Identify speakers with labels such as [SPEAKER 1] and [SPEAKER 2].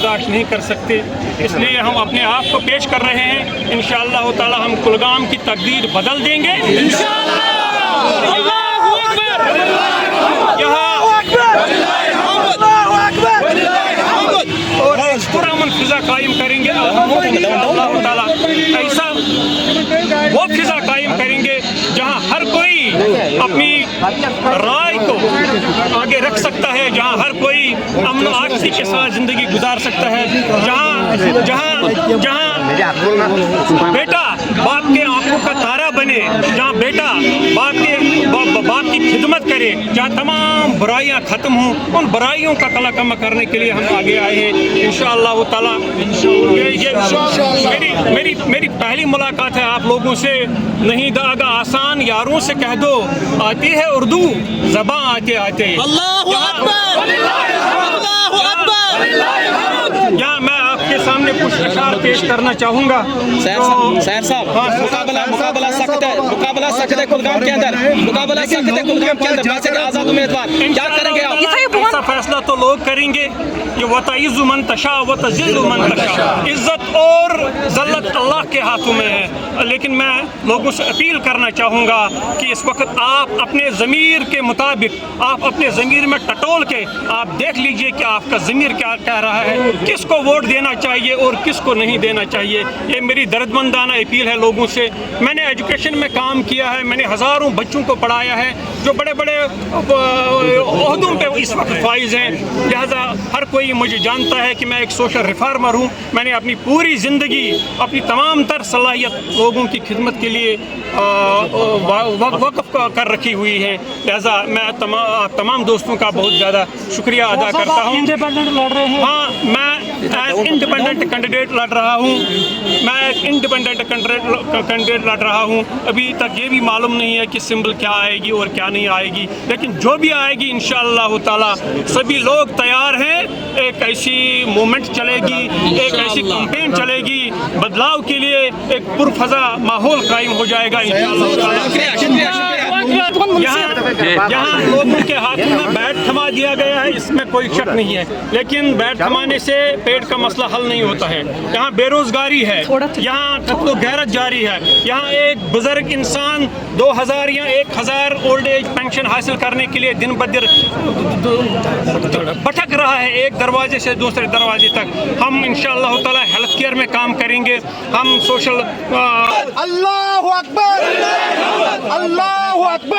[SPEAKER 1] बर्दाश्त नहीं कर सकते, इसलिए हम अपने आप को पेश कर रहे हैं। इंशाअल्लाह ताला हम कुलगाम की तकदीर बदल देंगे इंशाअल्लाह। और पुरअमन फिजा कायम करेंगे अल्लाह ताला। ऐसा वो फिजा कायम करेंगे जहाँ हर कोई अपनी राय को आगे रख सकता है, जहाँ हर कोई अमन और आज़ादी के साथ ज़िंदगी गुजार सकता है, जहाँ जहाँ जहाँ बेटा बाप के आंखों का तारा बने, जहाँ बेटा बाप की खिदमत करे, जहाँ तमाम बुराइयाँ ख़त्म हों। उन बुराइयों का कलाकमा करने के लिए हम आगे आए हैं इंशाअल्लाह ताला। मेरी पहली मुलाकात है आप लोगों से। नहीं दागा आसान यारों से कह दो, आती है उर्दू ज़बां आते आते। अल्लाहु अकबर, अल्लाहु अकबर। यहाँ मैं आपके सामने कुछ अशार पेश करना चाहूँगा।
[SPEAKER 2] सैर साहब, मुकाबला सख्त है कुलगाम के अंदर, मुकाबला सख्त है कुलगाम के अंदर। वैसे आज़ाद उम्मीदवार क्या करेंगे आप?
[SPEAKER 1] ऐसा फैसला तो लोग करेंगे कि वतइज़्ज़ु मन तशा व तज़िल्लु मन तशा, इज़्ज़त और ज़ल्लत अल्लाह के हाथों में है। लेकिन मैं लोगों से अपील करना चाहूँगा कि इस वक्त आप अपने ज़मीर के मुताबिक, आप अपने ज़मीर में टटोल के आप देख लीजिए कि आपका ज़मीर क्या कह रहा है, किसको वोट देना चाहिए और किसको नहीं देना चाहिए। ये मेरी दर्दमंदाना अपील है लोगों से। मैंने एजुकेशन में काम किया है, मैंने हज़ारों बच्चों को पढ़ाया है जो बड़े बड़े ओहदों पे इस वक्त फाइज हैं, लिहाजा हर कोई मुझे जानता है कि मैं एक सोशल रिफार्मर हूँ। मैंने अपनी पूरी ज़िंदगी अपनी तमाम तर सलाहियत लोगों की खिदमत के लिए वक़्फ़ कर रखी हुई है। लिहाजा मैं तमाम दोस्तों का बहुत ज़्यादा शुक्रिया अदा करता हूँ।
[SPEAKER 3] इंडिपेंडेंट लड़ रहे हैं?
[SPEAKER 1] हाँ, मैं एज इंडिपेंडेंट कैंडिडेट लड़ रहा हूँ। मैं एक इंडिपेंडेंट कैंडिडेट लड़ रहा हूँ। अभी तक ये भी मालूम नहीं है कि सिंबल क्या आएगी और क्या नहीं आएगी, लेकिन जो भी आएगी इंशाअल्लाह ताला सभी लोग तैयार हैं। एक ऐसी मूवमेंट चलेगी, एक ऐसी कैंपेन चलेगी, बदलाव के लिए एक पुरफज़ा माहौल कायम हो जाएगा इंशाअल्लाह ताला। यहाँ लोगों के हाथों में बैट थमा दिया गया है, इसमें कोई शक नहीं है, लेकिन बैट थमाने से पेट का मसला हल नहीं होता है। यहाँ बेरोजगारी है, यहाँ कत्लो गैरत जारी है, यहाँ एक बुजुर्ग इंसान 2000 या 1000 ओल्ड एज पेंशन हासिल करने के लिए दिन ब दिन भटक रहा है एक दरवाजे से दूसरे दरवाजे तक। हम इंशाअल्लाह ताला हेल्थ केयर में काम करेंगे, हम सोशल
[SPEAKER 4] अल्लाहु अकबर, अल्लाहु अकबर।